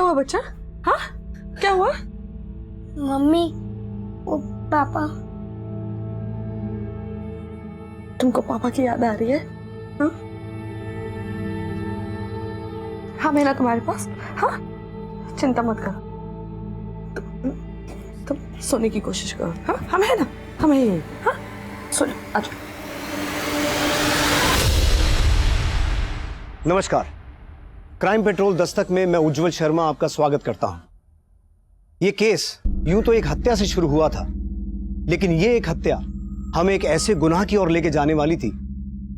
हुआ बच्चा? हाँ, क्या हुआ? मम्मी, वो पापा। तुमको पापा की याद आ रही है? हाँ, हाँ मैं ना तुम्हारे पास। हाँ, चिंता मत करो, तुम सोने की कोशिश करो। हाँ, हम है ना, हम है। हाँ, सोने आ जाओ। नमस्कार, क्राइम पेट्रोल दस्तक में मैं उज्जवल शर्मा आपका स्वागत करता हूं। यह केस यूं तो एक हत्या से शुरू हुआ था, लेकिन यह एक हत्या हमें एक ऐसे गुनाह की ओर लेके जाने वाली थी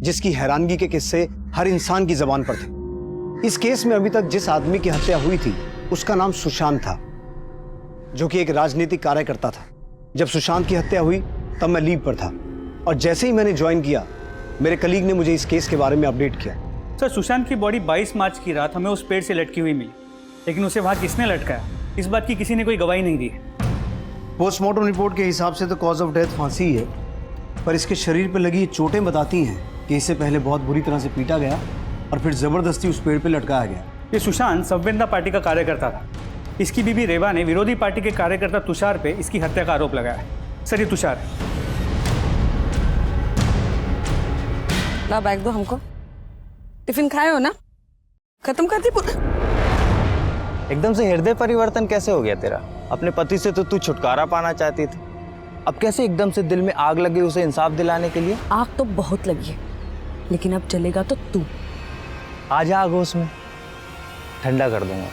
जिसकी हैरानगी के किस्से हर इंसान की जबान पर थे। इस केस में अभी तक जिस आदमी की हत्या हुई थी उसका नाम सुशांत था, जो कि एक राजनीतिक कार्यकर्ता था। जब सुशांत की हत्या हुई तब मैं लीव पर था और जैसे ही मैंने ज्वाइन किया मेरे कलीग ने मुझे इस केस के बारे में अपडेट किया। सर, सुशांत की बॉडी 22 मार्च की रात हमें उस पेड़ से लटकी हुई मिली, लेकिन उसे वहाँ किसने लटकाया इस बात की किसी ने कोई गवाही नहीं दी है। पोस्टमार्टम रिपोर्ट के हिसाब से तो कॉज ऑफ डेथ फांसी ही है, पर इसके शरीर पर लगी चोटें बताती हैं कि इसे पहले बहुत बुरी तरह से पीटा गया और फिर जबरदस्ती उस पेड़ पर लटकाया गया। ये सुशांत संवेदना पार्टी का कार्यकर्ता था। इसकी बीबी रेवा ने विरोधी पार्टी के कार्यकर्ता तुषार पे इसकी हत्या का आरोप लगाया है। सर, ये तुषार है। ला बैग दो हमको। टिफिन खाए हो ना? खत्म कर दी पूरा? एकदम से हृदय परिवर्तन कैसे हो गया तेरा? अपने पति से तो तू छुटकारा पाना चाहती थी, अब कैसे एकदम से दिल में आग लगी उसे इंसाफ दिलाने के लिए? आग तो बहुत लगी है, लेकिन अब जलेगा तो तू। आ जा आग उसमें, ठंडा कर दूंगा।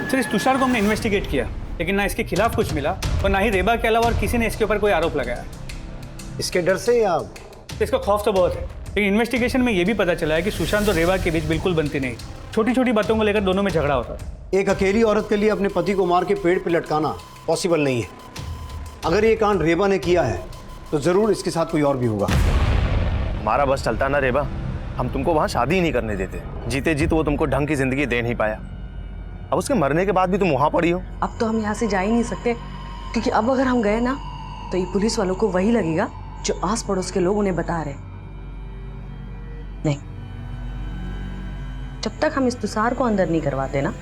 सर, इस तुषार को हमने इन्वेस्टिगेट किया, लेकिन ना इसके खिलाफ कुछ मिला और ना ही रेबा के अलावा और किसी ने इसके ऊपर कोई आरोप लगाया। इसके डर से या इसका खौफ तो बहुत है, लेकिन इन्वेस्टिगेशन में ये भी पता चला है कि सुशांत और रेबा के बीच बिल्कुल बनती नहीं। छोटी छोटी बातों को लेकर दोनों में झगड़ा होता था। एक अकेली औरत के लिए अपने पति को मार के पेड़ पे लटकाना पॉसिबल नहीं है। अगर ये कांड रेबा ने किया है तो जरूर इसके साथ कोई और भी होगा। हमारा बस चलता ना रेबा, हम तुमको वहाँ शादी ही नहीं करने देते। जीते जीत वो तुमको ढंग की जिंदगी दे नहीं पाया, अब उसके मरने के बाद भी तुम वहाँ पड़ी हो। अब तो हम यहाँ से जा ही नहीं सकते, क्योंकि अब अगर हम गए ना तो ये पुलिस वालों को वही लगेगा जो आस पड़ोस के लोग उन्हें बता रहे। नहीं, जब तक हम इस तुषार को अंदर नहीं करवाते ना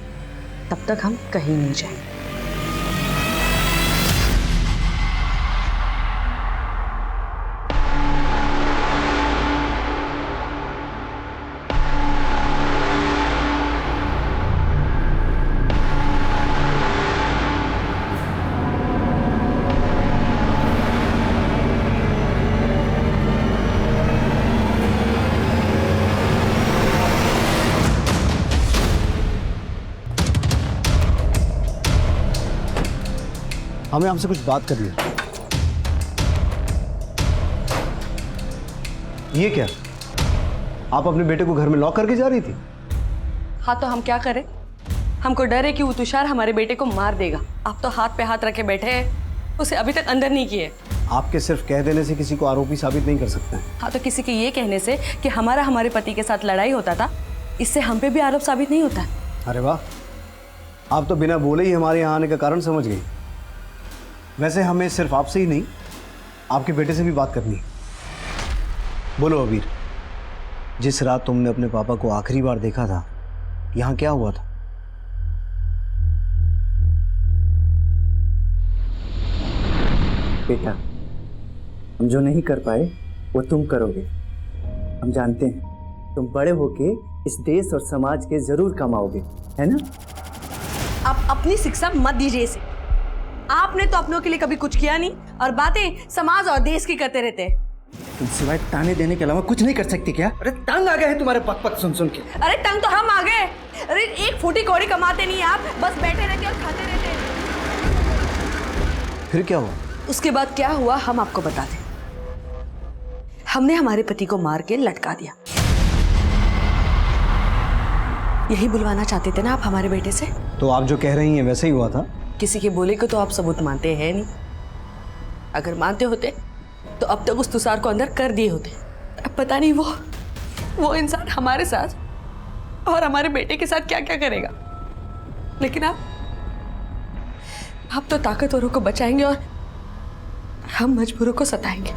तब तक हम कहीं नहीं जाएंगे। हमें आपसे कुछ बात करनी है। ये क्या, आप अपने बेटे को घर में लॉक करके जा रही थी? हाँ, तो हम क्या करें? हमको डर है कि वो तुषार हमारे बेटे को मार देगा। आप तो हाथ पे हाथ रखे बैठे हैं, उसे अभी तक अंदर नहीं किए। आपके सिर्फ कह देने से किसी को आरोपी साबित नहीं कर सकते हैं। हाँ, तो किसी के ये कहने से कि हमारे पति के साथ लड़ाई होता था, इससे हम पे भी आरोप साबित नहीं होता। अरे वाह, आप तो बिना बोले ही हमारे यहाँ आने का कारण समझ गई। वैसे हमें सिर्फ आपसे ही नहीं, आपके बेटे से भी बात करनी है। बोलो अबीर, जिस रात तुमने अपने पापा को आखिरी बार देखा था, यहाँ क्या हुआ था? बेटा, हम जो नहीं कर पाए वो तुम करोगे। हम जानते हैं तुम बड़े होके इस देश और समाज के जरूर कमाओगे, है ना? आप अपनी शिक्षा मत दीजिए इसे। आपने तो अपनों के लिए कभी कुछ किया नहीं और बातें समाज और देश की करते रहते हैं। तुम सिवाय ताने देने के अलावा कुछ नहीं कर सकती क्या? अरे तंग आ गए हैं तुम्हारे पक पक सुन सुन के। अरे तंग तो हम आ गए। अरे एक फूटी कौड़ी कमाते नहीं आप, बस बैठे रहते और खाते रहते हैं। फिर क्या हुआ? उसके बाद क्या हुआ हम आपको बता दें। हमने हमारे पति को मार के लटका दिया। यही बुलवाना चाहते थे ना आप हमारे बेटे से? तो आप जो कह रही हैं वैसे ही हुआ था? किसी के बोले को तो आप सबूत मानते हैं नहीं। अगर मानते होते तो अब तक उस तुषार को अंदर कर दिए होते। अब पता नहीं वो इंसान हमारे साथ और हमारे बेटे के साथ क्या क्या करेगा। लेकिन आप तो ताकतवरों को बचाएंगे और हम मजबूरों को सताएंगे।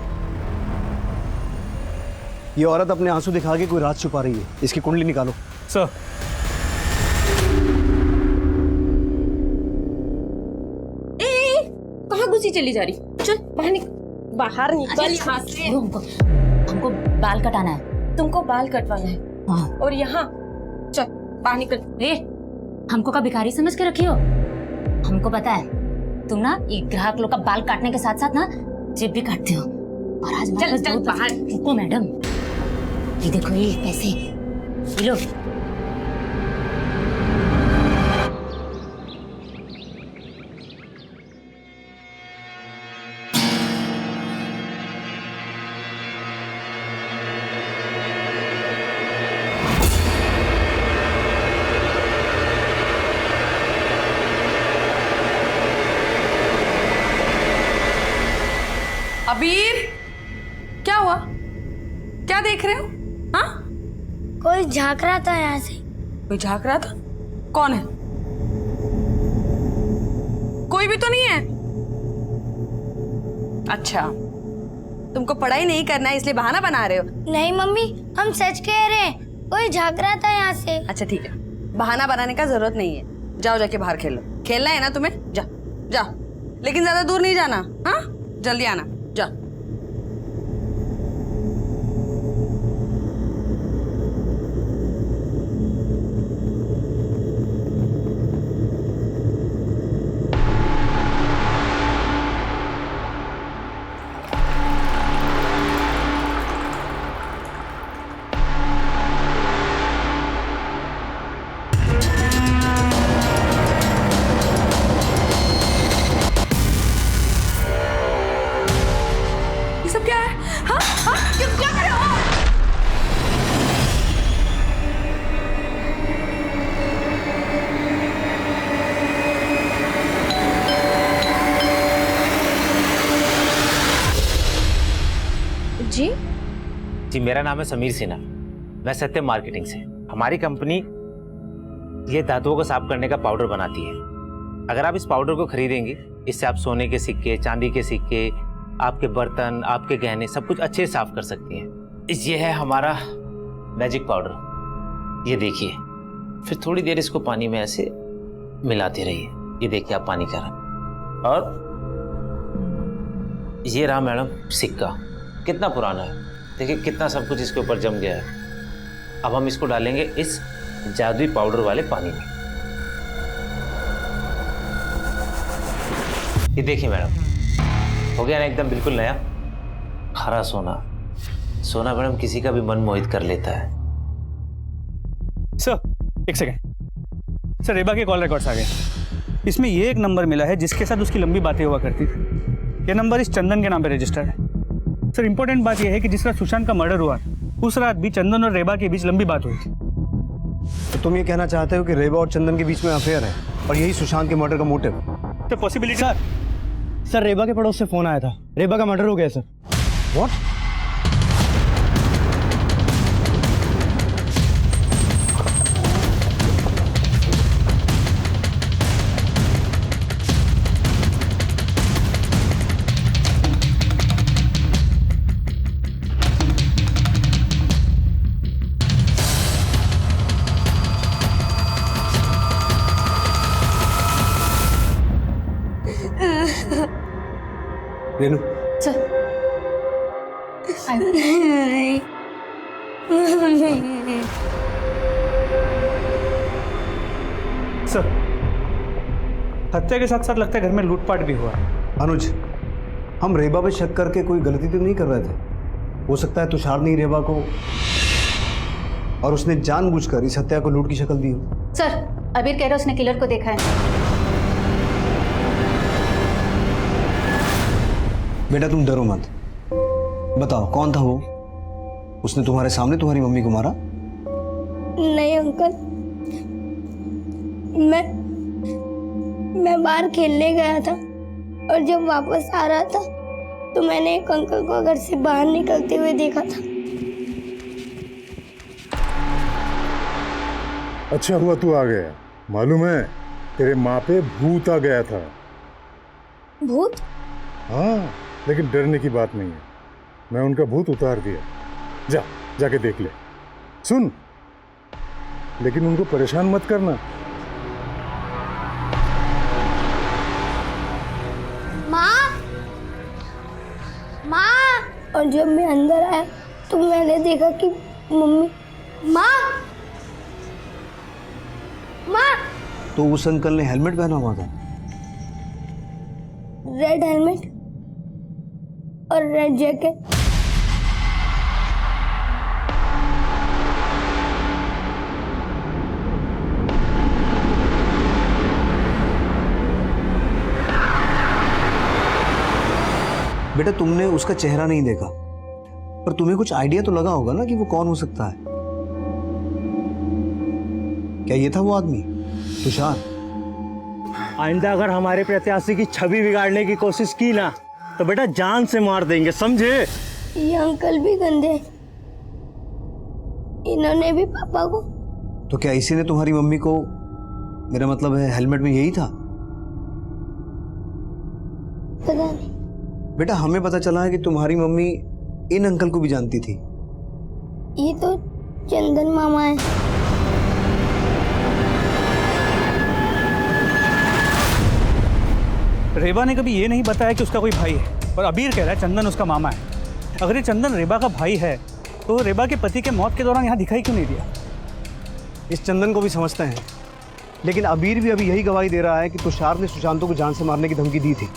ये औरत अपने आंसू दिखा के कोई राज छुपा रही है। इसकी कुंडली निकालो। सर कहाँ घुसी चली जा रही? चल बाहर निकल यहाँ से। हमको बाल कटाना है। तुमको बाल कटवाना है? हाँ। और यहाँ चल बाहर निकल। हमको का भिखारी समझ के रखी हो? हमको पता है तुम ना ये ग्राहक लोग का बाल काटने के साथ साथ ना जेब भी काटते हो। और आज चल बाहर। रुको मैडम, ये देखो ये पैसे, ये लो। अबीर, क्या हुआ? क्या देख रहे हो? हाँ? कोई झांक रहा था यहाँ से। कोई झांक रहा था? कौन है? कोई भी तो नहीं है। अच्छा, तुमको पढ़ाई नहीं करना है इसलिए बहाना बना रहे हो? नहीं मम्मी, हम सच कह रहे हैं, कोई झांक रहा था यहाँ से। अच्छा ठीक है, बहाना बनाने का जरूरत नहीं है। जाओ जाके बाहर खेलो। खेलना है ना तुम्हें? जा जाओ, लेकिन ज्यादा दूर नहीं जाना। हाँ, जल्दी आना। जा। जी, मेरा नाम है समीर सिन्हा। मैं सत्यम मार्केटिंग से। हमारी कंपनी ये धातुओं को साफ करने का पाउडर बनाती है। अगर आप इस पाउडर को खरीदेंगे, इससे आप सोने के सिक्के, चांदी के सिक्के, आपके बर्तन, आपके गहने सब कुछ अच्छे से साफ कर सकती हैं। ये है हमारा मैजिक पाउडर। ये देखिए, फिर थोड़ी देर इसको पानी में ऐसे मिलाते रहिए। ये देखिए आप पानी का रंग। और ये रहा मैडम सिक्का, कितना पुराना है, देखिए कितना सब कुछ इसके ऊपर जम गया है। अब हम इसको डालेंगे इस जादुई पाउडर वाले पानी में। ये देखिए मैडम, हो गया ना एकदम बिल्कुल नया हरा सोना। सोना मैडम किसी का भी मन मोहित कर लेता है। सर एक सेकेंड सर, रेबा के कॉल रिकॉर्ड्स आ गए। इसमें ये एक नंबर मिला है जिसके साथ उसकी लंबी बातें हुआ करती थी। ये नंबर इस चंदन के नाम पे रजिस्टर्ड है। सर इंपॉर्टेंट बात यह है कि जिस रात सुशांत का मर्डर हुआ उस रात भी चंदन और रेबा के बीच लंबी बात हुई थी। तो तुम ये कहना चाहते हो कि रेबा और चंदन के बीच में अफेयर है और यही सुशांत के मर्डर का मोटिव? तो पॉसिबिलिटी सर रेबा के पड़ोस से फोन आया था, रेबा का मर्डर हो गया सर। व्हाट? रेनू, सर हत्या के साथ साथ लगता है घर में लूटपाट भी हुआ है। अनुज, हम रेबा पे शक करके कोई गलती तो नहीं कर रहे थे। हो सकता है तुषार ने रेबा को और उसने जानबूझकर इस हत्या को लूट की शक्ल दी हो। सर अबीर कह रहा उसने किलर को देखा है। बेटा तुम डरो मत, बताओ कौन था वो? उसने तुम्हारे सामने तुम्हारी मम्मी को मारा? नहीं अंकल, मैं बाहर खेलने गया था और जब वापस आ रहा था तो मैंने एक अंकल को घर से बाहर निकलते हुए देखा था। अच्छा हुआ तू आ गया। मालूम है तेरे माँ पे भूत आ गया था। भूत? हाँ, लेकिन डरने की बात नहीं है, मैं उनका भूत उतार दिया। जा जाके देख ले। सुन, लेकिन उनको परेशान मत करना। माँ, माँ। और जब मैं अंदर आया तो मैंने देखा कि मम्मी, माँ, माँ। तो उस अंकल ने हेलमेट पहना हुआ था? रेड हेलमेट और रेड जैकेट। बेटा तुमने उसका चेहरा नहीं देखा, पर तुम्हें कुछ आइडिया तो लगा होगा ना कि वो कौन हो सकता है। क्या ये था वो आदमी, तुषार? आइंदा अगर हमारे प्रत्याशी की छवि बिगाड़ने की कोशिश की ना तो बेटा जान से मार देंगे, समझे? ये अंकल भी गंदे, इन्होंने भी पापा को। तो क्या इसी ने तुम्हारी मम्मी को, मेरा मतलब है हेलमेट में यही था? पता नहीं। बेटा हमें पता चला है कि तुम्हारी मम्मी इन अंकल को भी जानती थी। ये तो चंदन मामा है। रेबा ने कभी ये नहीं बताया कि उसका कोई भाई है, और अबीर कह रहा है चंदन उसका मामा है। अगर ये चंदन रेबा का भाई है तो रेबा के पति के मौत के दौरान यहाँ दिखाई क्यों नहीं दिया? इस चंदन को भी समझते हैं, लेकिन अबीर भी अभी यही गवाही दे रहा है कि तुषार ने सुशांतों को जान से मारने की धमकी दी थी।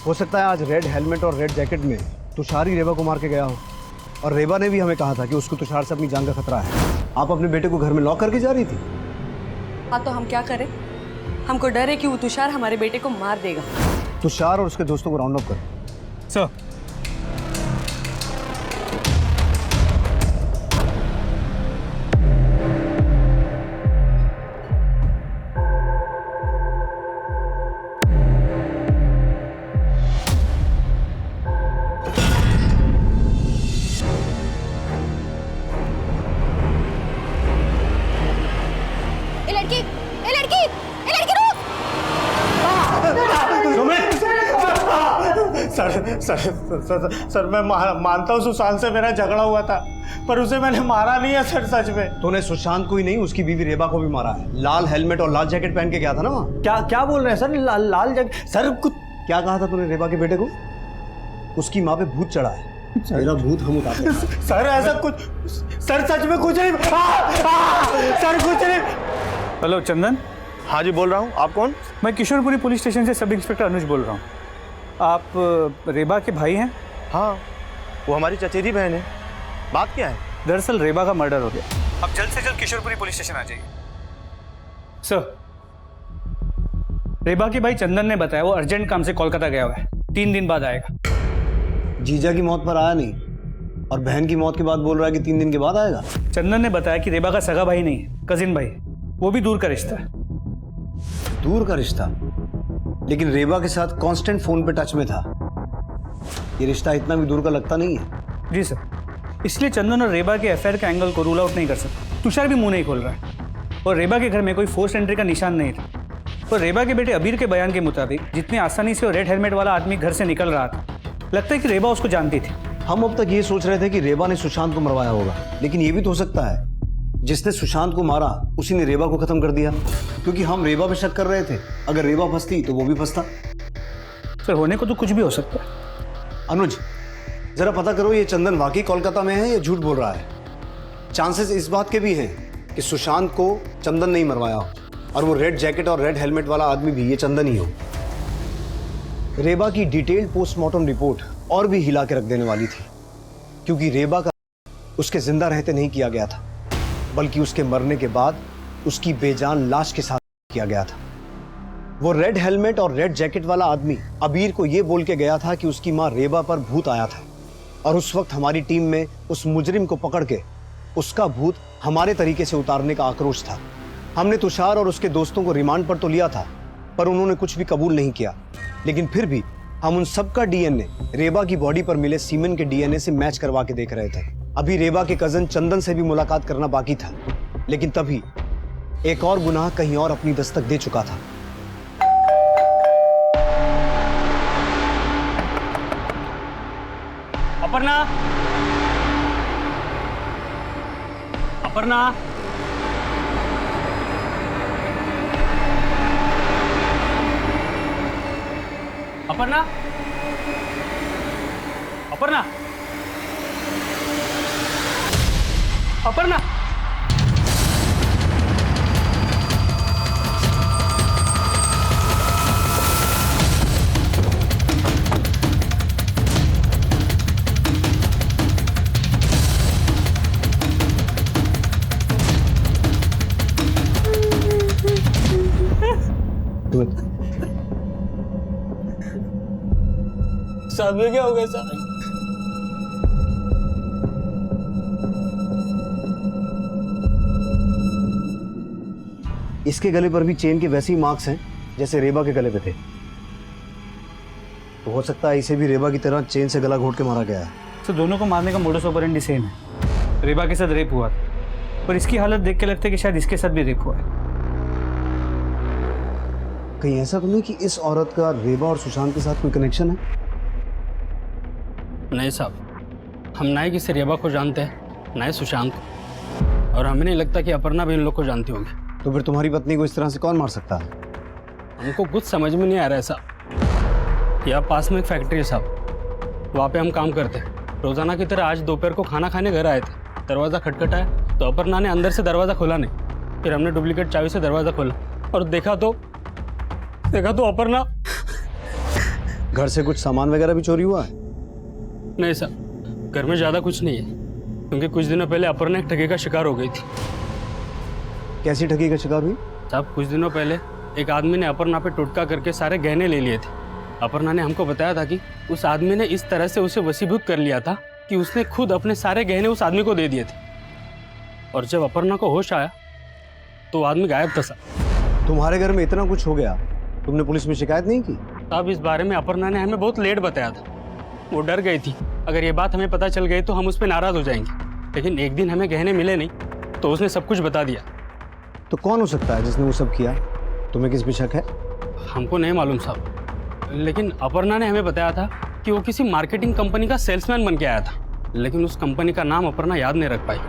हो सकता है आज रेड हेलमेट और रेड जैकेट में तुषार ही रेबा को मार के गया हो। और रेबा ने भी हमें कहा था कि उसको तुषार से अपनी जान का खतरा है। आप अपने बेटे को घर में लॉक करके जा रही थी? हाँ तो हम क्या करें? हमको डर है कि वो तुषार हमारे बेटे को मार देगा। तुषार और उसके दोस्तों को राउंड अप करो। सर, सर मैं मानता हूँ सुशांत से मेरा झगड़ा हुआ था, पर उसे मैंने मारा नहीं है सर, सच में। तूने सुशांत को ही नहीं उसकी बीवी रेबा को भी मारा है। लाल हेलमेट और लाल जैकेट पहन के गया था ना वहाँ। क्या क्या बोल रहे हैं सर? लाल जैकेट? सर कुछ क्या कहा था तूने रेबा के बेटे को? उसकी माँ पे भूत चढ़ा है। मेरा भूत हम उतारते हैं। सर ऐसा कुछ, सर सच में कुछ नहीं। सर कुछ नहीं। हेलो चंदन। हाँ जी, बोल रहा हूँ। आप कौन? मैं किशोरपुरी पुलिस स्टेशन से सब इंस्पेक्टर अनुज बोल रहा हूँ। आप रेबा के भाई हैं? हाँ, वो हमारी चचेरी बहन है। बात क्या है? दरअसल रेबा का मर्डर हो गया। अब जल्द से जल्द किशोरपुरी पुलिस स्टेशन आ जाइए। सर, रेबा के भाई चंदन ने बताया वो अर्जेंट काम से कोलकाता गया हुआ है, 3 दिन बाद आएगा। जीजा की मौत पर आया नहीं और बहन की मौत के बाद बोल रहा है कि 3 दिन के बाद आएगा। चंदन ने बताया कि रेबा का सगा भाई नहीं है, कजिन भाई, वो भी दूर का रिश्ता है। दूर का रिश्ता? लेकिन रेबा के साथ कांस्टेंट फोन पे टच में था। ये रिश्ता इतना भी दूर का लगता नहीं है। जी सर, इसलिए चंदन और रेबा के अफेयर के एंगल को रूल आउट नहीं कर सकते। तुषार भी मुंह नहीं खोल रहा है, और रेबा के घर में कोई फोर्स एंट्री का निशान नहीं था। और रेबा के बेटे अबीर के बयान के मुताबिक जितनी आसानी से वो रेड हेलमेट वाला आदमी घर से निकल रहा था, लगता है कि रेबा उसको जानती थी। हम अब तक ये सोच रहे थे कि रेबा ने सुशांत को मरवाया होगा, लेकिन ये भी तो हो सकता है जिसने सुशांत को मारा उसी ने रेबा को खत्म कर दिया, क्योंकि हम रेबा पे शक कर रहे थे। अगर रेबा फंसती तो वो भी फंसता। सर, होने को तो कुछ भी हो सकता है। अनुज, जरा पता करो ये चंदन वाकई कोलकाता में है या झूठ बोल रहा है। चांसेस इस बात के भी हैं कि सुशांत को चंदन नहीं मरवाया हो, और वो रेड जैकेट और रेड हेलमेट वाला आदमी भी ये चंदन ही हो। रेबा की डिटेल्ड पोस्टमार्टम रिपोर्ट और भी हिला के रख देने वाली थी, क्योंकि रेबा का उसके जिंदा रहते नहीं किया गया था, बल्कि उसके मरने के बाद उसकी बेजान लाश के साथ किया गया था। वो रेड हेलमेट और रेड जैकेट वाला आदमी अबीर को यह बोल के गया था कि उसकी मां रेबा पर भूत आया था, और उस वक्त हमारी टीम में उस मुजरिम को पकड़ के उसका भूत हमारे तरीके से उतारने का आक्रोश था। हमने तुषार और उसके दोस्तों को रिमांड पर तो लिया था, पर उन्होंने कुछ भी कबूल नहीं किया। लेकिन फिर भी हम उन सबका डीएनए रेबा की बॉडी पर मिले सीमेन के डीएनए से मैच करवा के देख रहे थे। अभी रेबा के कजन चंदन से भी मुलाकात करना बाकी था, लेकिन तभी एक और गुनाह कहीं और अपनी दस्तक दे चुका था। अपर्णा, अपर्णा, अपर्णा, अपर्णा, अपर्णा। साहब ये क्या हो गया साहब? इसके गले पर भी चेन के वैसे ही मार्क्स हैं जैसे रेबा के गले पे थे। तो हो सकता है इसे भी रेबा की तरह चेन से गला घोट के मारा गया है। तो दोनों को मारने का मोडस ऑपरेंडी सेम है। रेबा के साथ रेप हुआ था, पर इसकी हालत देख के लगता है कि शायद इसके साथ भी रेप हुआ है। कहीं ऐसा तो नहीं कि इस औरत का रेबा और सुशांत के साथ कोई कनेक्शन है? नहीं साहब, हम ना ही किसी रेबा को जानते हैं ना ही सुशांत को, और हमें नहीं लगता कि अपर्णा भी इन लोग को जानती होगी। तो फिर तुम्हारी पत्नी को इस तरह से कौन मार सकता है? हमको कुछ समझ में नहीं आ रहा है साहब। यहाँ पास में एक फैक्ट्री है साहब, वहाँ पे हम काम करते हैं। रोजाना की तरह आज दोपहर को खाना खाने घर आए थे, दरवाज़ा खटखटाया तो अपर्णा ने अंदर से दरवाज़ा खोला नहीं। फिर हमने डुप्लीकेट चाबी से दरवाज़ा खोला और देखा तो अपर्णा। घर से कुछ सामान वगैरह भी चोरी हुआ है? नहीं साहब, घर में ज़्यादा कुछ नहीं है, क्योंकि कुछ दिनों पहले अपर्णा एक ठगी का शिकार हो गई थी। कैसी ठगी का शिकार हुई? साहब कुछ दिनों पहले एक आदमी ने अपर्णा पे टोटका करके सारे गहने ले लिए थे। अपर्णा ने हमको बताया था कि उस आदमी ने इस तरह से उसे वशीभूत कर लिया था कि उसने खुद अपने सारे गहने उस आदमी को दे दिए थे। और जब अपर्णा को होश आया तो वो आदमी गायब था साहब। तुम्हारे घर में इतना कुछ हो गया, तुमने पुलिस में शिकायत नहीं की? साहब इस बारे में अपर्णा ने हमें बहुत लेट बताया था। वो डर गई थी अगर ये बात हमें पता चल गई तो हम उस पर नाराज हो जाएंगे। लेकिन एक दिन हमें गहने मिले नहीं तो उसने सब कुछ बता दिया। तो कौन हो सकता है जिसने वो सब किया? तुम्हें किस पे शक है? हमको नहीं मालूम साहब, लेकिन अपर्णा ने हमें बताया था कि वो किसी मार्केटिंग कंपनी का सेल्समैन बन के आया था, लेकिन उस कंपनी का नाम अपर्णा याद नहीं रख पाई।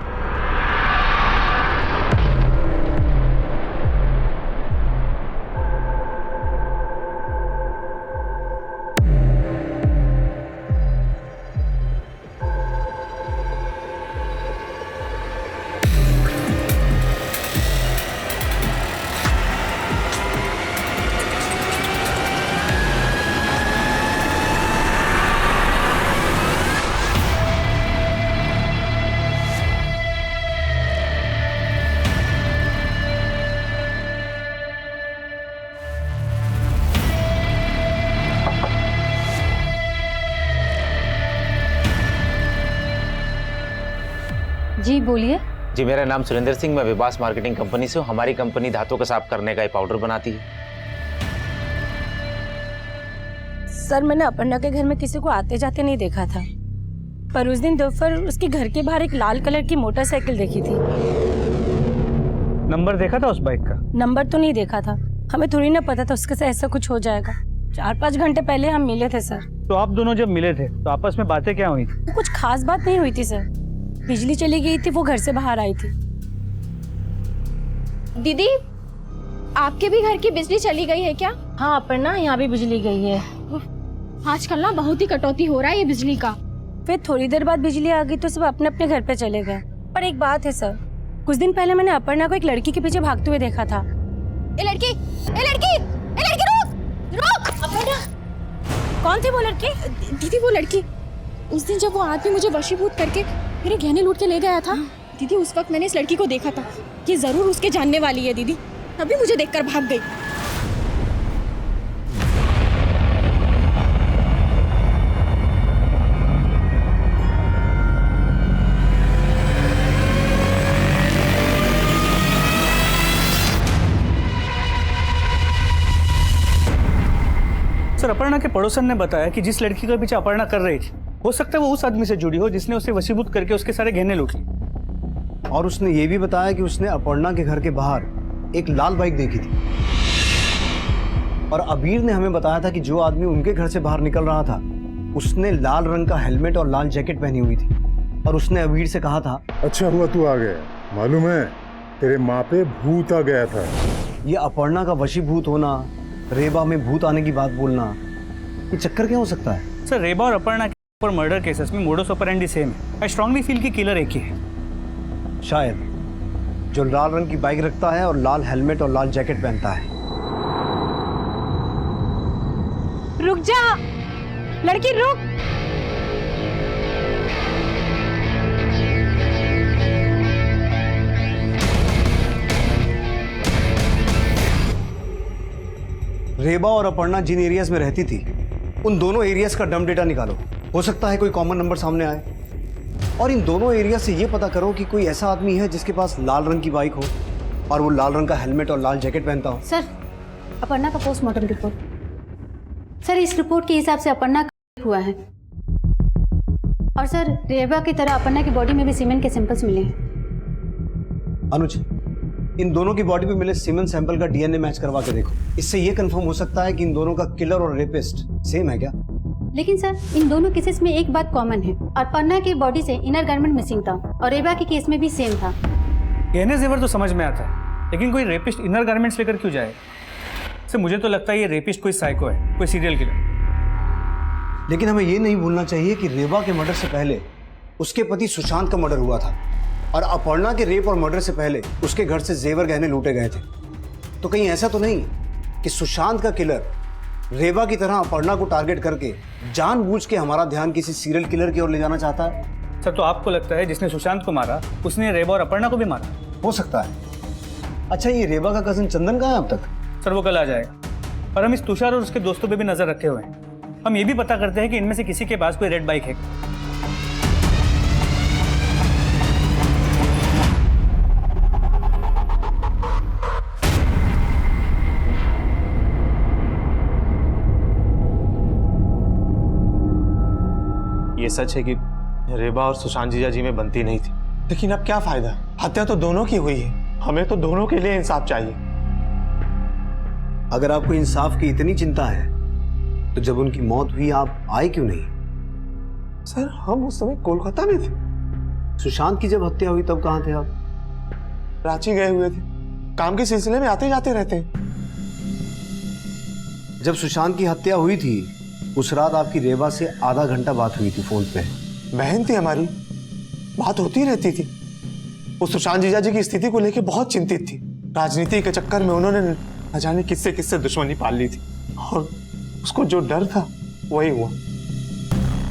जी बोलिए। जी मेरा नाम सुरेंद्र सिंह, मैं विबास मार्केटिंग कंपनी से हूँ। हमारी कंपनी धातु को साफ करने का एक पाउडर बनाती है। सर मैंने अपर्णा के घर में किसी को आते जाते नहीं देखा था, पर उस दिन दोपहर उसके घर के बाहर एक लाल कलर की मोटरसाइकिल देखी थी। नंबर देखा था उस बाइक का? नंबर तो नहीं देखा था, हमें थोड़ी ना पता था उसके साथ ऐसा कुछ हो जाएगा। 4-5 घंटे पहले हम मिले थे सर। तो आप दोनों जब मिले थे तो आपस में बातें क्या हुई थी? कुछ खास बात नहीं हुई थी सर, बिजली चली गई थी, वो घर से बाहर आई थी। दीदी आपके भी घर की बिजली चली गई है क्या? हाँ अपर्णा, यहाँ भी बिजली गई है। आजकल ना बहुत ही कटौती हो रहा है ये बिजली का। फिर थोड़ी देर बाद बिजली आ गई तो सब अपने अपने घर पे चले गए। पर एक बात है सर, कुछ दिन पहले मैंने अपर्णा को एक लड़की के पीछे भागते हुए देखा था। ए लड़की रुक रुक। अपर्णा कौन थी वो लड़की? दीदी वो लड़की, उस दिन जब वो आदमी मुझे वशीभूत करके मेरे गहने लूट के ले गया था दीदी, उस वक्त मैंने इस लड़की को देखा था। ये जरूर उसके जानने वाली है दीदी, तभी मुझे देखकर भाग गई। सर अपर्णा के पड़ोसन ने बताया कि जिस लड़की का पीछे अपर्णा कर रही थी, हो सकता है वो उस आदमी से जुड़ी हो जिसने उसे वशीभूत करके उसके सारे गहने लूट लिए। और उसने ये भी बताया कि उसने अपर्णा के घर के बाहर एक लाल बाइक देखी थी। और अबीर ने हमें बताया था कि जो आदमी उनके घर से बाहर निकल रहा था उसने लाल रंग का हेलमेट और लाल जैकेट पहनी हुई थी। और उसने अबीर से कहा था। अच्छा हुआ तू आ गया, मालूम है तेरे माँ पे भूत आ गया था। ये अपर्णा का वशीभूत होना, रेबा में भूत आने की बात बोलना, ये चक्कर क्या हो सकता है? सर रेबा और अपर्णा के ऊपर मर्डर केसेस में मोडस ऑपरेंडी सेम है। आई स्ट्रांगली फील कि किलर एक ही है। शायद जो लाल रंग की बाइक रखता है और लाल हेलमेट और लाल जैकेट पहनता है। रुक जा लड़की, रुक। रेबा और अपर्णा जिन एरियाज में रहती थी उन दोनों एरियाज का डम डेटा निकालो। हो सकता है कोई कॉमन नंबर सामने आए। और इन दोनों एरिया से ये पता करो कि कोई ऐसा आदमी है जिसके पास लाल रंग की बाइक हो और वो लाल रंग का हेलमेट और लाल जैकेट पहनता हो। सर अपर्णा का पोस्टमार्टम रिपोर्ट। सर इस रिपोर्ट के हिसाब से अपर्णा का हुआ है। और सर रेबा की तरह अपर्णा की बॉडी में भी सीमेंट के सैंपल्स मिले हैं। अनुज, इन दोनों की बॉडी पे मिले सीमेंट सैंपल का डीएनए मैच करवा के देखो। इससे ये कंफर्म हो सकता है कि इन दोनों का किलर और रेपिस्ट सेम है क्या? लेकिन सर इन दोनों केसेस में एक बात कॉमन है। अपर्णा की बॉडी से इनर गारमेंट मिसिंग था और रेबा के केस में भी सेम था। कहने जेवर तो समझ में आता है, लेकिन कोई रेपिस्ट इनर गारमेंट्स लेकर क्यों जाए? सर मुझे तो लगता है ये रेपिस्ट कोई साइको है, कोई सीरियल किलर। लेकिन हमें ये नहीं भूलना चाहिए कि रेबा के मर्डर से पहले उसके पति सुशांत का मर्डर हुआ था और अपर्णा के रेप और मर्डर से पहले उसके घर से जेवर गहने लूटे गए थे। तो कहीं ऐसा तो नहीं कि सुशांत का किलर रेबा की तरह अपर्णा को टारगेट करके जानबूझ के हमारा ध्यान किसी सीरियल किलर की ओर ले जाना चाहता है? सर तो आपको लगता है जिसने सुशांत को मारा उसने रेबा और अपर्णा को भी मारा? हो सकता है। अच्छा, ये रेबा का कजन चंदन कहाँ है अब तक? सर वो कल आ जाएगा। और हम इस तुषार और उसके दोस्तों पे भी नजर रखे हुए हैं। हम ये भी पता करते हैं कि इनमें से किसी के पास कोई रेड बाइक है। ये सच है कि रेबा और सुशांत जीजा जी में बनती नहीं थी, लेकिन अब क्या फायदा? हत्या तो दोनों की हुई है। हमें तो दोनों के लिए इंसाफ चाहिए। अगर आपको इंसाफ की इतनी चिंता है तो जब उनकी मौत हुई आप आए क्यों नहीं? सर हम उस समय कोलकाता में थे। सुशांत की जब हत्या हुई तब कहाँ थे आप? रांची गए हुए थे, काम के सिलसिले में आते जाते रहते हैं। जब सुशांत की हत्या हुई थी उस रात आपकी रेबा से आधा घंटा बात हुई थी फोन पे। बहन थी हमारी, बात होती रहती थी। वो सुशांत जीजा जी की स्थिति को लेकर बहुत चिंतित थी। राजनीति के चक्कर में उन्होंने न जाने किससे किससे दुश्मनी पाल ली थी और उसको जो डर था वही हुआ।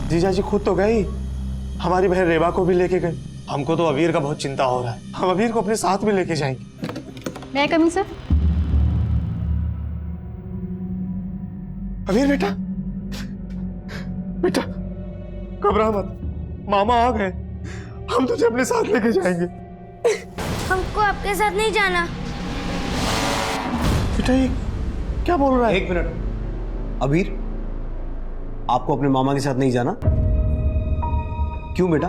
जीजा जी खुद तो गए, हमारी बहन रेबा को भी लेके गए। हमको तो अबीर का बहुत चिंता हो रहा है। हम अबीर को अपने साथ में लेके जाएंगे। मैं कमिंग सर। अबीर बेटा, बेटा घबरा मत, मामा आ गए। हम तुझे अपने साथ लेके जाएंगे। हमको आपके साथ नहीं जाना। बेटा ये क्या बोल रहा है? एक मिनट, अबीर आपको अपने मामा के साथ नहीं जाना? क्यों बेटा?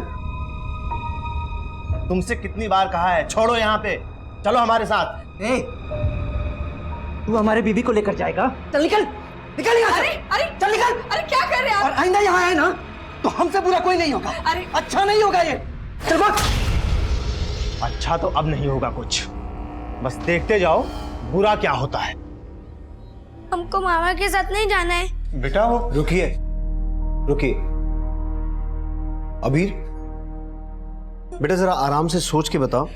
तुमसे कितनी बार कहा है छोड़ो यहाँ पे, चलो हमारे साथ। ए, तू हमारे बीबी को लेकर जाएगा? चल निकल, निकल यहाँ से। अरे चल निकल। अरे क्या कर रहे हैं और आइंदा यहाँ आए ना तो हमसे बुरा कोई नहीं होगा। अरे अच्छा नहीं होगा ये। चल भाग। अच्छा तो अब नहीं होगा कुछ, बस देखते जाओ बुरा क्या होता है। हमको मामा के साथ नहीं जाना है। बेटा वो रुकिए रुकिए, अबीर बेटा जरा आराम से सोच के बताओ,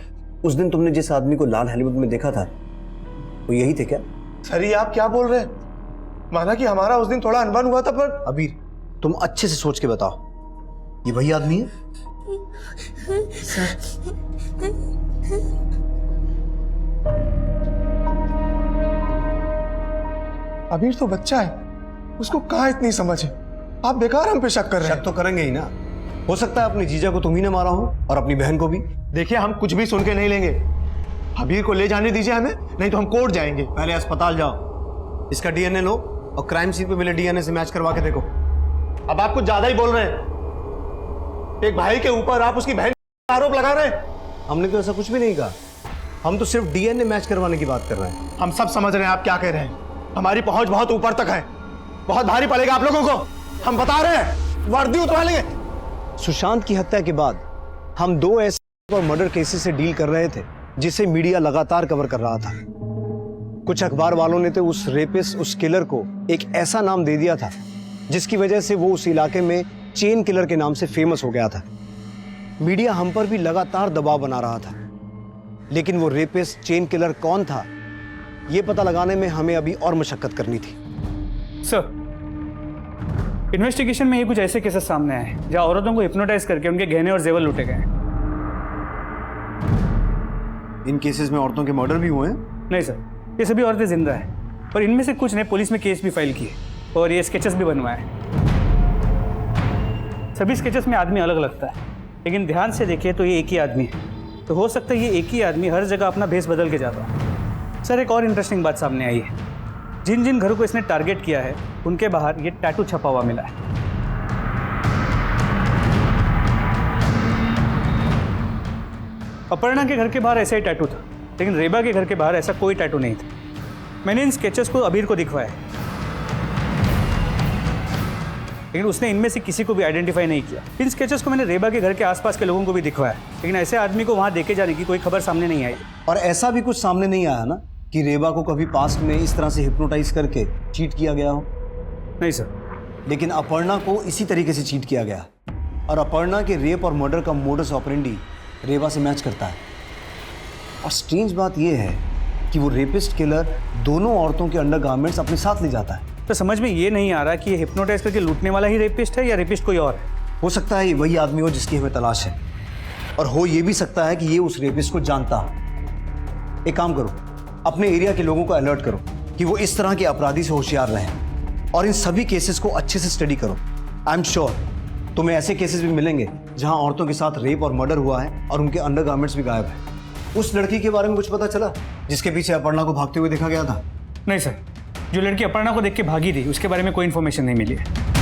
उस दिन तुमने जिस आदमी को लाल हेलमेट में देखा था वो यही थे क्या? सर ये आप क्या बोल रहे हैं? माना कि हमारा उस दिन थोड़ा अनबन हुआ था, पर अबीर तुम अच्छे से सोच के बताओ, ये वही आदमी है? अबीर तो बच्चा है, उसको कहाँ इतनी समझ है। आप बेकार हम पे शक कर रहे हैं। शक तो करेंगे ही ना। हो सकता है अपने जीजा को तुम ही ने मारा हो और अपनी बहन को भी। देखिए हम कुछ भी सुन के नहीं लेंगे। अबीर को ले जाने दीजिए हमें, नहीं तो हम कोर्ट जाएंगे। पहले अस्पताल जाओ, इसका डीएनए लो और क्राइम सीन पे मिले डीएनए से मैच करवा के देखो। अब आप कुछ ज्यादा ही बोल रहे हैं। एक भाई के ऊपर आप उसकी बहन का आरोप लगा रहे हैं। हमने तो ऐसा कुछ भी नहीं कहा, हम तो सिर्फ डीएनए मैच करवाने की बात कर रहे हैं। हम सब समझ रहे हैं आप क्या कह रहे हैं। हमारी पहुंच बहुत ऊपर तक है, बहुत भारी पड़ेगा आप लोगों को। हम बता रहे हैं, वर्दी उतरवा लेंगे। सुशांत की हत्या के बाद हम 2 ऐसे और मर्डर केसेस से डील कर रहे थे जिसे मीडिया लगातार कवर कर रहा था। कुछ अखबार वालों ने तो उस रेपिस्ट, उस किलर को एक ऐसा नाम दे दिया था जिसकी वजह से वो उस इलाके में चेन किलर के नाम से फेमस हो गया था। मीडिया हम पर भी लगातार दबाव बना रहा था, लेकिन वो रेपिस्ट, चेन किलर कौन था ये पता लगाने में हमें अभी और मशक्कत करनी थी। सर, इन्वेस्टिगेशन में ये कुछ ऐसे केसेस सामने आए हैं जहां औरतों को हिप्नोटाइज करके उनके गहने और जेवर लूटे गए। इन केसेस में औरतों के मर्डर भी हुए हैं? नहीं सर, ये सभी औरतें जिंदा हैं और इनमें से कुछ ने पुलिस में केस भी फाइल किए और ये स्केचेस भी बनवाए। सभी स्केचेस में आदमी अलग लगता है, लेकिन ध्यान से देखिए तो ये एक ही आदमी है। तो हो सकता है ये एक ही आदमी हर जगह अपना भेष बदल के जाता है। सर, एक और इंटरेस्टिंग बात सामने आई है। जिन जिन घरों को इसने टारगेट किया है उनके बाहर ये टैटू छपा हुआ मिला है। अपर्णा के घर के बाहर ऐसा ही टैटू था, लेकिन रेबा के घर के बाहर ऐसा कोई टैटू नहीं था। मैंने इन स्केचेस को अबीर को दिखवाया, लेकिन उसने इनमें से किसी को भी आइडेंटिफाई नहीं किया। इन स्केचेस को मैंने रेबा के घर के आसपास के लोगों को भी दिखवाया, लेकिन ऐसे आदमी को वहां देखे जाने की कोई खबर सामने नहीं आई। और ऐसा भी कुछ सामने नहीं आया ना कि रेबा को कभी पास्ट में इस तरह से हिप्नोटाइज करके चीट किया गया हो? नहीं सर। लेकिन अपर्णा को इसी तरीके से चीट किया गया, और अपर्णा के रेप और मर्डर का मोडस ऑपरेंडी रेबा से मैच करता है। और स्ट्रेंज बात यह है कि वो रेपिस्ट किलर दोनों औरतों के अंडरगारमेंट्स अपने साथ ले जाता है। तो समझ में ये नहीं आ रहा कि ये हिप्नोटाइज करके लूटने वाला ही रेपिस्ट है या रेपिस्ट कोई और है। हो सकता है ये वही आदमी हो जिसकी हमें तलाश है, और हो ये भी सकता है कि ये उस रेपिस्ट को जानता हो। एक काम करो, अपने एरिया के लोगों को अलर्ट करो कि वो इस तरह के अपराधी से होशियार रहें, और इन सभी केसेस को अच्छे से स्टडी करो। आई एम श्योर तुम्हें ऐसे केसेस भी मिलेंगे जहां औरतों के साथ रेप और मर्डर हुआ है और उनके अंडरगारमेंट्स भी गायब है। उस लड़की के बारे में कुछ पता चला जिसके पीछे अपर्णा को भागते हुए देखा गया था? नहीं सर, जो लड़की अपर्णा को देख के भागी थी उसके बारे में कोई इन्फॉर्मेशन नहीं मिली है।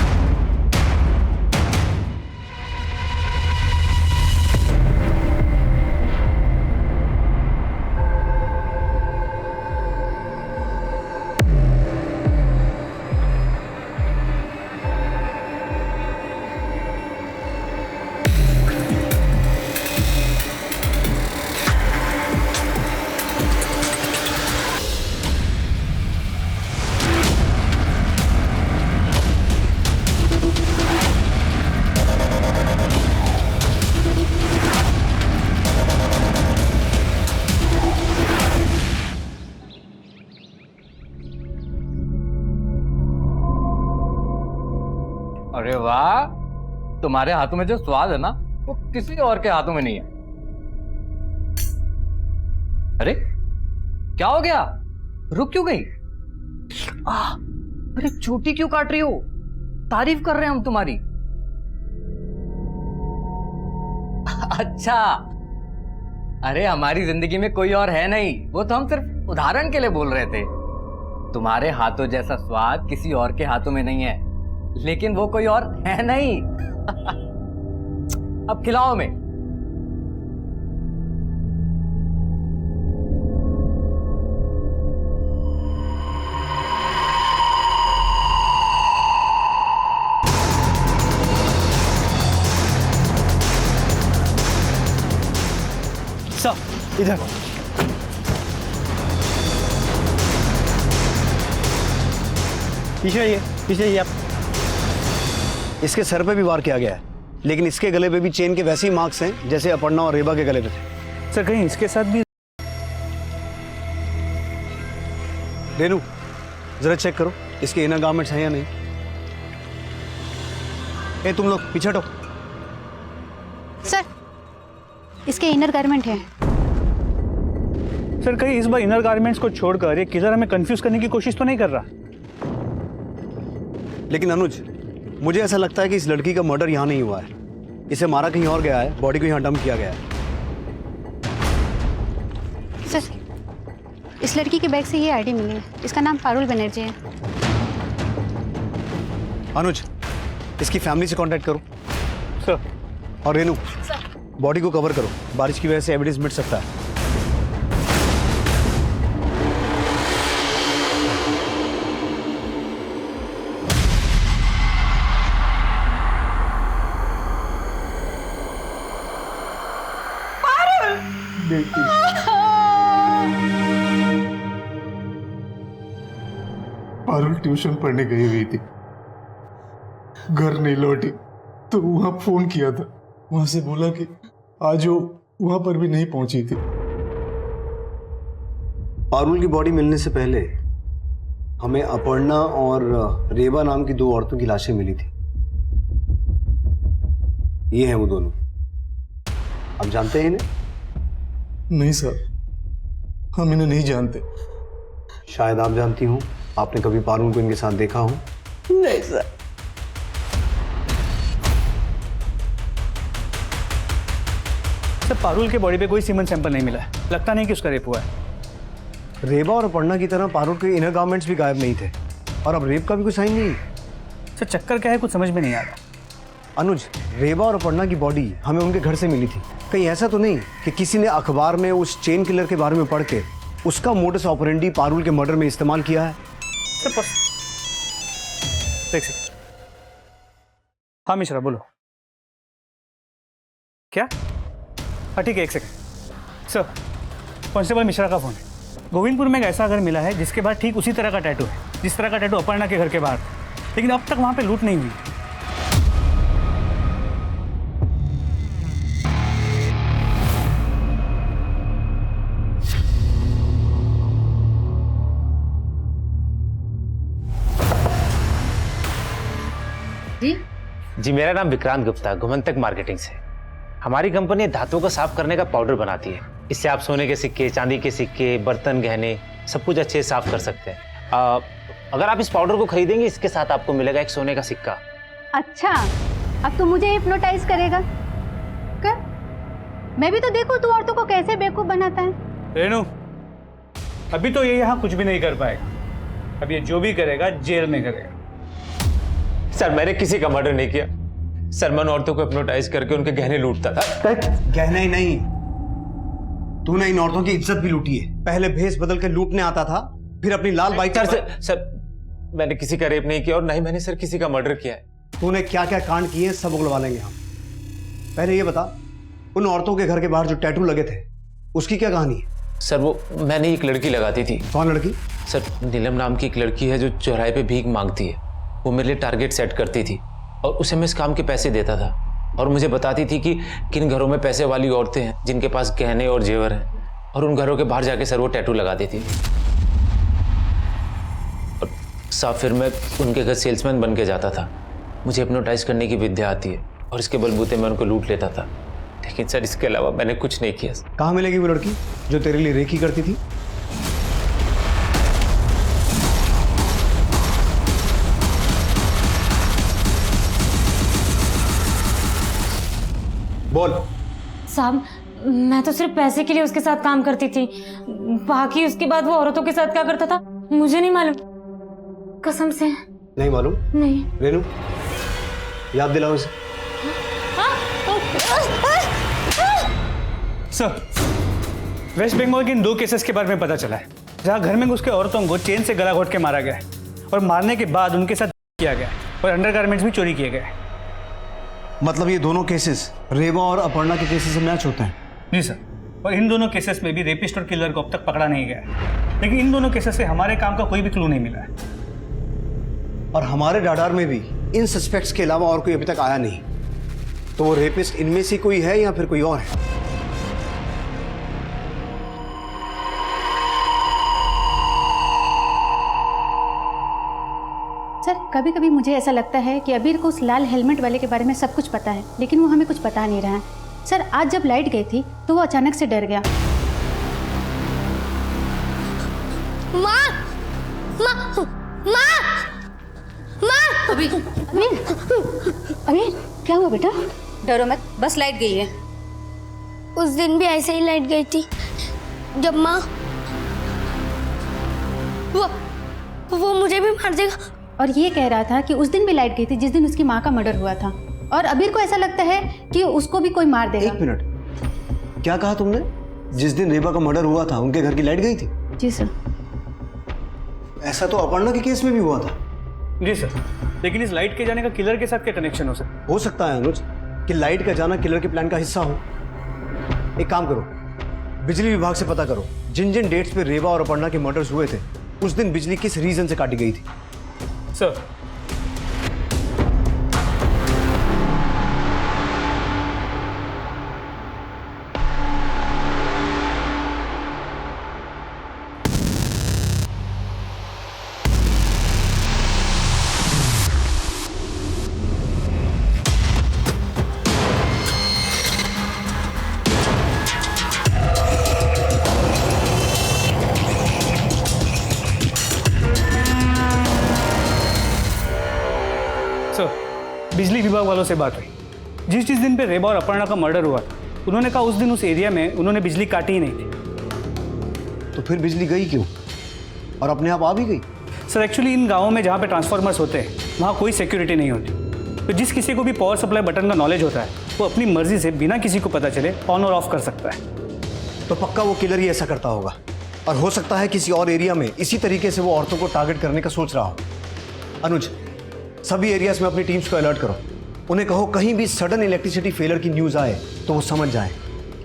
अरे वाह, तुम्हारे हाथों में जो स्वाद है ना वो किसी और के हाथों में नहीं है। अरे क्या हो गया, रुक क्यों गई? अरे चोटी क्यों काट रही हो? तारीफ कर रहे हैं हम तुम्हारी। अच्छा, अरे हमारी जिंदगी में कोई और है नहीं, वो तो हम सिर्फ उदाहरण के लिए बोल रहे थे। तुम्हारे हाथों जैसा स्वाद किसी और के हाथों में नहीं है, लेकिन वो कोई और है नहीं। अब खिलाओ में। सब इधर पीछे आइए, पीछे आइए आप। इसके सर पे भी वार किया गया है, लेकिन इसके गले पे भी चेन के वैसे ही मार्क्स हैं जैसे अपर्णा और रेबा के गले पे थे। सर, कहीं इसके साथ भी? रेनू, जरा चेक करो इसके इनर गारमेंट्स हैं या नहीं। ए तुम लोग पीछे हटो। सर, इसके इनर गारमेंट हैं। सर, कहीं इस बार इनर गारमेंट्स को छोड़कर ये किलर हमें कंफ्यूज करने की कोशिश तो नहीं कर रहा? लेकिन अनुज, मुझे ऐसा लगता है कि इस लड़की का मर्डर यहाँ नहीं हुआ है, इसे मारा कहीं और गया है, बॉडी को यहाँ डंप किया गया है। सर, इस लड़की के बैग से ये आईडी मिली है, इसका नाम पारुल बनर्जी है। अनुज, इसकी फैमिली से कांटेक्ट करो। सर। और रेनू, बॉडी को कवर करो, बारिश की वजह से एविडेंस मिट सकता है। बेटी। पारुल ट्यूशन पढ़ने गई हुई थी, घर नहीं लौटी तो वहां फोन किया था। वहां से बोला कि आज वो वहां पर भी नहीं पहुंची थी। पारुल की बॉडी मिलने से पहले हमें अपर्णा और रेबा नाम की 2 औरतों की लाशें मिली थी। ये हैं वो दोनों। आप जानते हैं इन्हें? नहीं सर, हम इन्हें नहीं जानते। शायद आप जानती हो, आपने कभी पारुल को इनके साथ देखा हो? नहीं सर। सर पारुल के बॉडी पे कोई सीमेंट सैंपल नहीं मिला है, लगता नहीं कि उसका रेप हुआ है। रेबा और अपर्णा की तरह पारुल के इनर गारमेंट्स भी गायब नहीं थे, और अब रेप का भी कोई साइन नहीं। सर चक्कर क्या है, कुछ समझ में नहीं आ रहा। अनुज, रेबा और अपर्णा की बॉडी हमें उनके घर से मिली थी। कहीं ऐसा तो नहीं कि किसी ने अखबार में उस चेन किलर के बारे में पढ़ के उसका मोडस ऑपरेंडी पारुल के मर्डर में इस्तेमाल किया है? सर एक सेकंड। हाँ मिश्रा बोलो। क्या? हाँ ठीक है, एक सेकंड। सर कांस्टेबल मिश्रा का फोन है। गोविंदपुर में एक ऐसा घर मिला है जिसके बाद ठीक उसी तरह का टैटू है जिस तरह का टैटू अपर्णा के घर के बाहर था, लेकिन अब तक वहां पे लूट नहीं हुई। जी मेरा नाम विक्रांत गुप्ता, गोमंतक मार्केटिंग से। हमारी कंपनी धातुओं को साफ करने का पाउडर बनाती है। इससे आप सोने के सिक्के, चांदी के सिक्के, बर्तन, गहने सब कुछ अच्छे से साफ कर सकते हैं। अगर आप इस पाउडर को खरीदेंगे, इसके साथ आपको मिलेगा एक सोने का सिक्का। अच्छा, अब तो मुझे हिप्नोटाइज करेगा कर? मैं भी तो देखूं तू औरतों को कैसे बेवकूफ बनाता है। रेनू, अभी तो ये यहाँ कुछ भी नहीं कर पाएगा। अब ये जो भी करेगा जेल में करेगा। सर मैंने किसी का मर्डर नहीं किया। सर मैं औरतों को हिप्नोटाइज करके उनके गहने लूटता था। गहने ही नहीं, तूने इन औरतों की इज्जत भी लूटी है। पहले भेस बदल के लूटने आता था, फिर अपनी लाल बाइक। सर मैंने किसी का रेप नहीं किया और ना ही मैंने सर किसी का मर्डर किया है। तूने क्या क्या कांड किए सब उगलवा लेंगे हम। पहले ये बता, उन औरतों के घर के बाहर जो टैटू लगे थे उसकी क्या कहानी है? सर वो मैंने एक लड़की लगाती थी। कौन लड़की? सर नीलम नाम की एक लड़की है जो चौराहे पे भीख मांगती है। वो मेरे लिए टारगेट सेट करती थी और उसे मैं इस काम के पैसे देता था, और मुझे बताती थी कि किन घरों में पैसे वाली औरतें हैं जिनके पास गहने और जेवर हैं, और उन घरों के बाहर जाके सर वो टैटू लगा देती थी। और साफ फिर मैं उनके घर सेल्समैन बन के जाता था। मुझे हिप्नोटाइज करने की विद्या आती है और इसके बलबूते मैं उनको लूट लेता था। लेकिन सर इसके अलावा मैंने कुछ नहीं किया। कहाँ मिलेगी वो लड़की जो तेरे लिए रेकी करती थी? बोल। साहब, मैं तो सिर्फ पैसे के लिए उसके साथ काम करती थी, बाकी उसके बाद वो औरतों के साथ क्या करता था मुझे नहीं मालूम, कसम से नहीं मालूम। नहीं। रेनू, याद दिलाओ इसे। सर वेस्ट बंगाल के इन 2 केसेस के बारे में पता चला है जहां घर में घुस के औरतों को चेन से गला घोट के मारा गया है, और मारने के बाद उनके साथ किया गया और अंडरगारमेंट्स भी चोरी किए गए। मतलब ये दोनों केसेस रेबा और अपर्णा के केसेस से मैच होते हैं? जी सर, और इन दोनों केसेस में भी रेपिस्ट और किलर को अब तक पकड़ा नहीं गया है, लेकिन इन दोनों केसेस से हमारे काम का कोई भी क्लू नहीं मिला है। और हमारे राडार में भी इन सस्पेक्ट्स के अलावा और कोई अभी तक आया नहीं। तो वो रेपिस्ट इनमें से कोई है या फिर कोई और है? सर कभी कभी मुझे ऐसा लगता है कि अबीर को उस लाल हेलमेट वाले के बारे में सब कुछ पता है, लेकिन वो हमें कुछ बता नहीं रहा है। सर आज जब लाइट गई थी तो वो अचानक से डर गया। माँ, माँ, माँ, माँ। अबीर, क्या हुआ बेटा? डरो मत, बस लाइट गई है। उस दिन भी ऐसे ही लाइट गई थी जब माँ वो मुझे भी मार देगा। और ये कह रहा था कि उस दिन भी लाइट गई थी जिस दिन उसकी माँ का मर्डर हुआ था, और अबीर को ऐसा लगता है कि उसको भी कोई मार देगा। 1 मिनट, क्या कहा तुमने? जिस दिन रेबा का मर्डर हुआ था उनके घर की लाइट गई थी? जी सर। ऐसा तो अपर्णा के केस में भी हुआ था। जी सर, लेकिन इस लाइट के जाने का किलर के साथ क्या कनेक्शन हो सकता है अनुज कि लाइट का जाना किलर के प्लान का हिस्सा हो। एक काम करो, बिजली विभाग से पता करो, जिन जिन डेट्स पे रेवा और अपर्णा के मर्डर्स हुए थे उस दिन बिजली किस रीजन से काटी गई थी। सर, बिजली विभाग वालों से बात हुई। जिस दिन पे रेबा और अपर्णा का मर्डर हुआ उन्होंने कहा उस दिन उस एरिया में उन्होंने बिजली काटी ही नहीं थी। तो फिर बिजली गई क्यों और अपने आप आ भी गई? सर, एक्चुअली इन गाँवों में जहाँ पे ट्रांसफार्मर्स होते हैं वहाँ कोई सिक्योरिटी नहीं होती, तो जिस किसी को भी पावर सप्लाई बटन का नॉलेज होता है वो अपनी मर्जी से बिना किसी को पता चले ऑन और ऑफ कर सकता है। तो पक्का वो किलर ही ऐसा करता होगा, और हो सकता है किसी और एरिया में इसी तरीके से वो औरतों को टारगेट करने का सोच रहा हो। अनुज, सभी एरियाज में अपनी टीम्स को अलर्ट करो। उन्हें कहो कहीं भी सडन इलेक्ट्रिसिटी फेलियर की न्यूज आए तो वो समझ जाए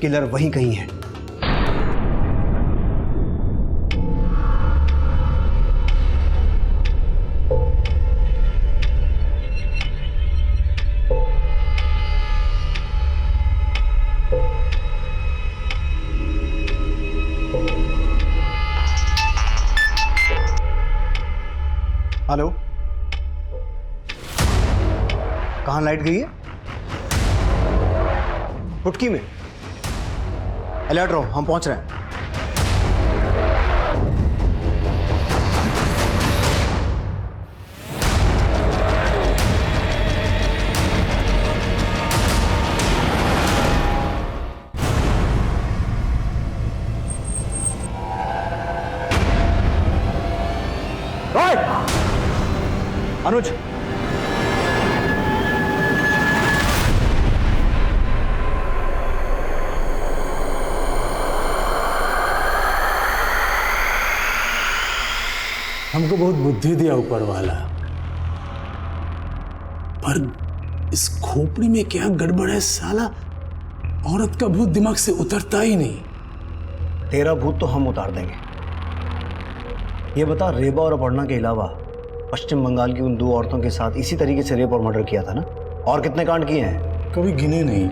किलर वहीं कहीं है। हेलो, कहाँ लाइट गई है? फुटकी में। अलर्ट रहो, हम पहुंच रहे हैं। अनुज, हमको बहुत बुद्धि दिया ऊपर वाला, पर इस खोपड़ी में क्या गड़बड़ है साला। औरत का भूत दिमाग से उतरता ही नहीं। तेरा भूत तो हम उतार देंगे। ये बता, रेबा और अपर्णा के अलावा पश्चिम बंगाल की उन 2 औरतों के साथ इसी तरीके से रेप और मर्डर किया था ना? और कितने कांड किए हैं? कभी गिने नहीं,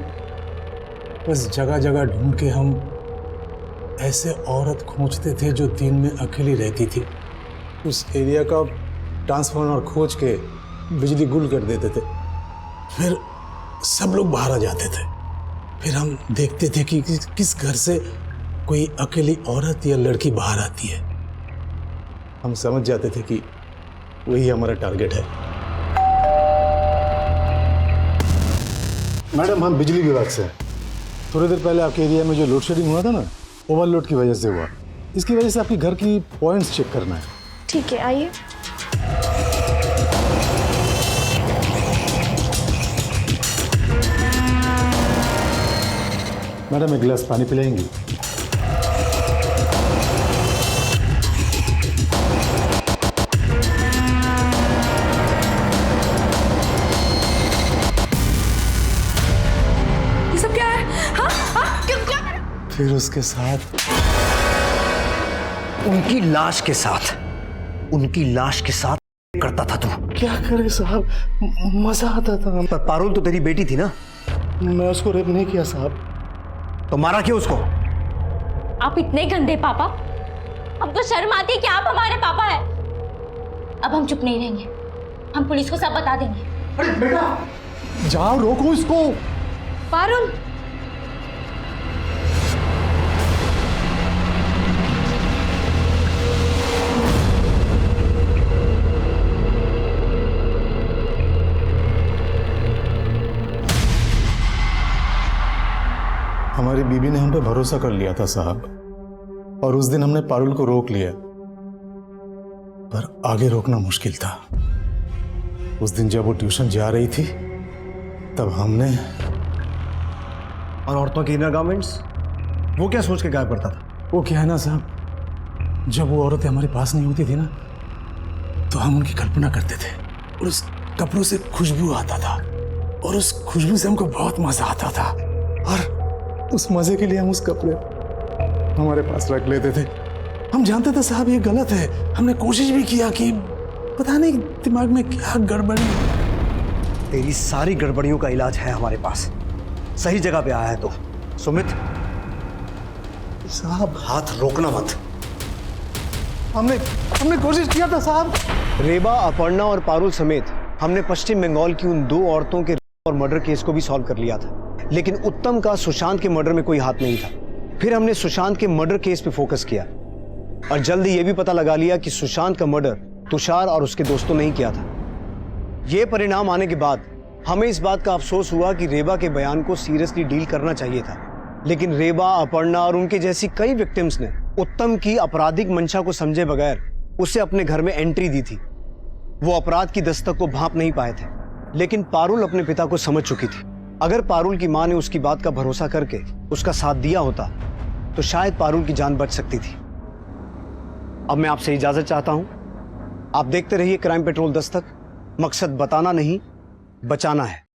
बस जगह जगह ढूंढ के हम ऐसे औरत खोजते थे जो दिन में अकेली रहती थी। उस एरिया का ट्रांसफार्मर खोज के बिजली गुल कर देते थे, फिर सब लोग बाहर आ जाते थे। फिर हम देखते थे कि किस घर से कोई अकेली औरत या लड़की बाहर आती है। हम समझ जाते थे कि वही हमारा टारगेट है। मैडम, हम बिजली विभाग से हैं। थोड़ी देर पहले आपके एरिया में जो लोड शेडिंग हुआ था ना, ओवरलोड की वजह से हुआ। इसकी वजह से आपके घर की पॉइंट्स चेक करना है। ठीक है, आइए। मैडम, एक गिलास पानी पिलाएंगी? ये सब क्या है? हाँ हाँ, क्या? फिर उसके साथ उनकी लाश के साथ करता था तू। क्या करे साहब, मजा आता था। पर पारुल तो तेरी बेटी थी ना? मैं उसको रेप नहीं किया साहब। तो मारा क्यों उसको? आप इतने गंदे पापा, हमको शर्म आती है कि आप हमारे पापा हैं। अब हम चुप नहीं रहेंगे, हम पुलिस को सब बता देंगे। अरे बेटा, जाओ रोको इसको। पारुल, हमारी बीबी ने हम पे भरोसा कर लिया था साहब, और उस दिन हमने पारुल को रोक लिया, पर आगे रोकना मुश्किल था। उस दिन जब वो ट्यूशन जा रही थी तब हमने। और औरतों के इनर गारमेंट्स, वो क्या सोच के गायब करता था? वो क्या है ना साहब, जब वो औरतें हमारे पास नहीं होती थी ना, तो हम उनकी कल्पना करते थे, और उस कपड़ों से खुशबू आता था, और उस खुशबू से हमको बहुत मजा आता था, और उस मजे के लिए हम उस कपड़े हमारे पास रख लेते थे। हम जानते थे साहब ये गलत है, हमने कोशिश भी किया कि पता नहीं दिमाग में क्या गड़बड़ी। तेरी सारी गड़बड़ियों का इलाज है हमारे पास, सही जगह पे आया है तो। सुमित साहब हाथ रोकना मत। हमने कोशिश किया था साहब। रेबा, अपर्णा और पारुल समेत हमने पश्चिम बंगाल की उन 2 औरतों के और मर्डर केस को भी सॉल्व कर लिया था, लेकिन उत्तम का सुशांत के मर्डर में कोई हाथ नहीं था। फिर हमने सुशांत के मर्डर केस पे फोकस किया और जल्दी ये भी पता लगा लिया कि सुशांत का मर्डर तुषार और उसके दोस्तों ने ही किया था। ये परिणाम आने के बाद हमें इस बात का अफसोस हुआ कि रेबा के बयान को सीरियसली डील करना चाहिए था, लेकिन रेबा, अपर्णा और उनके जैसी कई विक्टिम्स ने उत्तम की आपराधिक मंशा को समझे बगैर उसे अपने घर में एंट्री दी थी। वो अपराध की दस्तक को भांप नहीं पाए थे, लेकिन पारुल अपने पिता को समझ चुकी थी। अगर पारुल की मां ने उसकी बात का भरोसा करके उसका साथ दिया होता तो शायद पारुल की जान बच सकती थी। अब मैं आपसे इजाजत चाहता हूं। आप देखते रहिए क्राइम पेट्रोल दस्तक। मकसद बताना नहीं, बचाना है।